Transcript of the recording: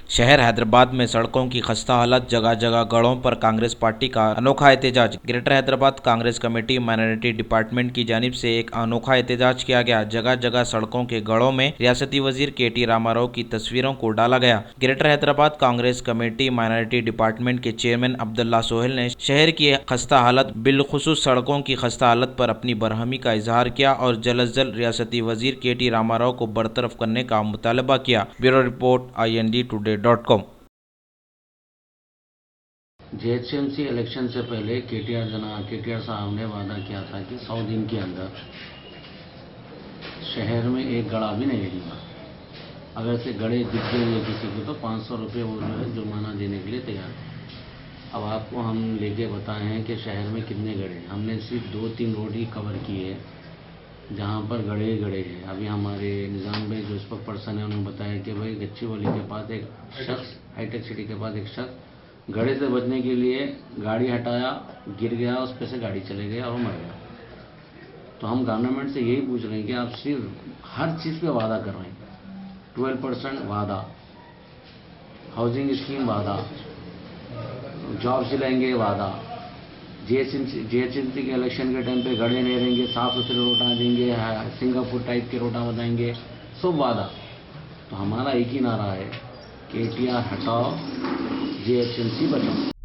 शहर हैदराबाद में सड़कों की खस्ता हालत, जगह जगह गढ़ों पर कांग्रेस पार्टी का अनोखा एहतजाज। Greater Hyderabad Congress committee minority department की जानिब से एक अनोखा एहतजाज किया गया। जगह जगह सड़कों के गढ़ों में रियासती वजीर KT रामाराव की तस्वीरों को डाला गया। Greater Hyderabad Congress committee minority department के चेयरमैन अब्दुल्ला सोहेल ने शहर की खस्ता हालत, बिलखुसूस सड़कों की खस्ता हालत पर अपनी बरहमी का इजहार किया और जल्द अज जल्द रियासती वजीर KT रामाराव को बरतरफ करने का मुतालबा किया। Bureau report IND-Today.com। JHMC election से पहले KTR साहब ने वादा किया था कि 100 दिन के अंदर शहर में एक गड़ा भी नहीं रहेगा। अगर से गड़े दिख गए किसी को तो 500 रुपये वो जो है जुर्माना देने के लिए तैयार है। अब आपको हम लेके बताए हैं कि शहर में कितने गड़े। हमने सिर्फ 2-3 रोड ही कवर किए जहाँ पर गड़े गड़े हैं। अभी हमारे निज़ाम में जो स्पोक पर्सन है उन्होंने बताया कि भाई गच्चीवाली के पास एक शख्स, हाईटेक सिटी के पास एक शख्स गड़े से बचने के लिए गाड़ी हटाया, गिर गया, उस पर से गाड़ी चले गया और मर गया। तो हम गवर्नमेंट से यही पूछ रहे हैं कि आप सिर्फ हर चीज़ पे वादा कर रहे हैं। 12% वादा, हाउसिंग स्कीम वादा, जॉब सिलाएंगे वादा, JHMC के इलेक्शन के टाइम पे गड़े नहीं रहेंगे, साफ सुथरे रोड आ देंगे, सिंगापुर टाइप के रोड बताएंगे, सब वादा। तो हमारा एक ही नारा है, KTR हटाओ, JHMC बचाओ।